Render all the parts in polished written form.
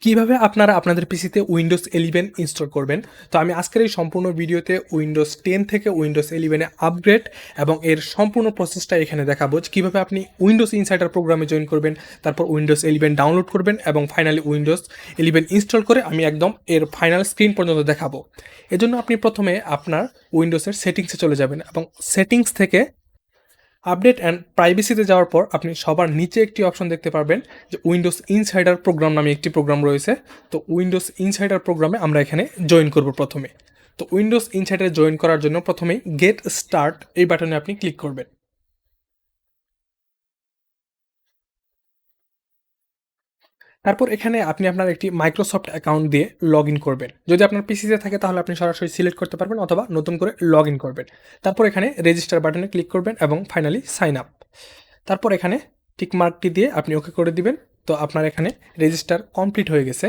কিভাবে আপনারা আপনাদের পিসিতে উইন্ডোজ 11 ইনস্টল করবেন। তো আমি আজকের এই সম্পূর্ণ ভিডিওতে উইন্ডোজ 10 থেকে উইন্ডোজ 11 এ আপগ্রেড এবং এর সম্পূর্ণ প্রসেসটা এখানে দেখাবো যে কীভাবে আপনি উইন্ডোজ ইনসাইডার প্রোগ্রামে জয়েন করবেন, তারপর উইন্ডোজ 11 ডাউনলোড করবেন এবং ফাইনালি উইন্ডোজ 11 ইনস্টল করে আমি একদম এর ফাইনাল স্ক্রিন পর্যন্ত দেখাবো। এজন্য আপনি প্রথমে আপনার উইন্ডোজের সেটিংসে চলে যাবেন এবং সেটিংস থেকে আপডেট অ্যান্ড প্রাইভেসিতে যাওয়ার পর আপনি সবার নিচে একটি অপশন দেখতে পারবেন যে উইন্ডোজ ইনসাইডার প্রোগ্রাম নামে একটি প্রোগ্রাম রয়েছে। তো উইন্ডোজ ইনসাইডার প্রোগ্রামে আমরা এখানে জয়েন করব প্রথমে। তো উইন্ডোজ ইনসাইডারে জয়েন করার জন্য প্রথমেই গেট স্টার্ট এই বাটনে আপনি ক্লিক করবেন। তারপর এখানে আপনি আপনার একটি মাইক্রোসফট অ্যাকাউন্ট দিয়ে লগ ইন করবেন। যদি আপনার পিসিতে থাকে তাহলে আপনি সরাসরি সিলেক্ট করতে পারবেন অথবা নতুন করে লগ ইন করবেন। তারপর এখানে রেজিস্টার বাটনে ক্লিক করবেন এবং ফাইনালি সাইন আপ। তারপর এখানে টিক মার্কটি দিয়ে আপনি ওকে করে দিবেন। তো আপনার এখানে রেজিস্টার কমপ্লিট হয়ে গেছে।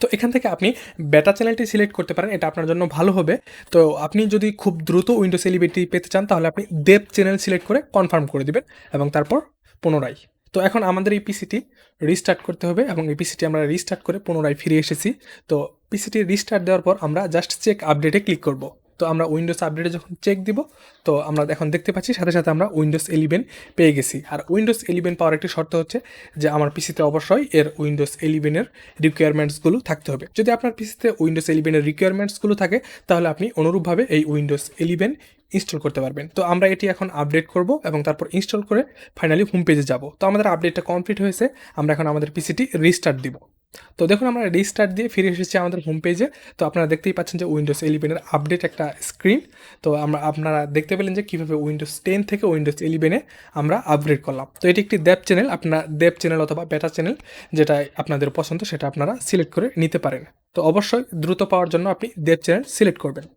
তো এখান থেকে আপনি বেটা চ্যানেলটি সিলেক্ট করতে পারেন, এটা আপনার জন্য ভালো হবে। তো আপনি যদি খুব দ্রুত উইন্ডোজ 11 পেতে চান তাহলে আপনি দেব চ্যানেল সিলেক্ট করে কনফার্ম করে দিবেন এবং তারপর পুনরায়। তো এখন আমাদের এই পিসিটি রিস্টার্ট করতে হবে এবং এই পিসিটি আমরা রিস্টার্ট করে পুনরায় ফিরে এসেছি। তো পিসিটি রিস্টার্ট দেওয়ার পর আমরা জাস্ট চেক আপডেটে ক্লিক করব। তো আমরা উইন্ডোজ আপডেটে যখন চেক দিব তো আমরা এখন দেখতে পাচ্ছি সাথে সাথে আমরা উইন্ডোজ 11 পেয়ে গেছি। আর উইন্ডোজ 11 পাওয়ার একটি শর্ত হচ্ছে যে আমার পিসিতে অবশ্যই এর উইন্ডোজ 11 রিকোয়ারমেন্টসগুলো থাকতে হবে। যদি আপনার পিসিতে উইন্ডোজ 11 রিকোয়ারমেন্টসগুলো থাকে তাহলে আপনি অনুরূপভাবে এই উইন্ডোজ 11 ইনস্টল করতে পারবেন। তো আমরা এটি এখন আপডেট করব এবং তারপর ইনস্টল করে ফাইনালি হোম পেজে যাব। তো আমাদের আপডেটটা কমপ্লিট হয়েছে, আমরা এখন আমাদের পিসিটি রিস্টার্ট দিব। তো দেখুন আমরা রিস্টার্ট দিয়ে ফিরে এসেছি আমাদের হোম পেজে। তো আপনারা দেখতেই পাচ্ছেন যে উইন্ডোজ 11 আপডেট একটা স্ক্রিন। তো আপনারা দেখতে পেলেন যে কীভাবে উইন্ডোজ 10 থেকে উইন্ডোজ 11 আমরা আপগ্রেড করলাম। তো এটি একটি দেব চ্যানেল, আপনার দেব চ্যানেল অথবা বেটা চ্যানেল যেটা আপনাদের পছন্দ সেটা আপনারা সিলেক্ট করে নিতে পারেন। তো অবশ্যই দ্রুত পাওয়ার জন্য আপনি দেব চ্যানেল সিলেক্ট করবেন।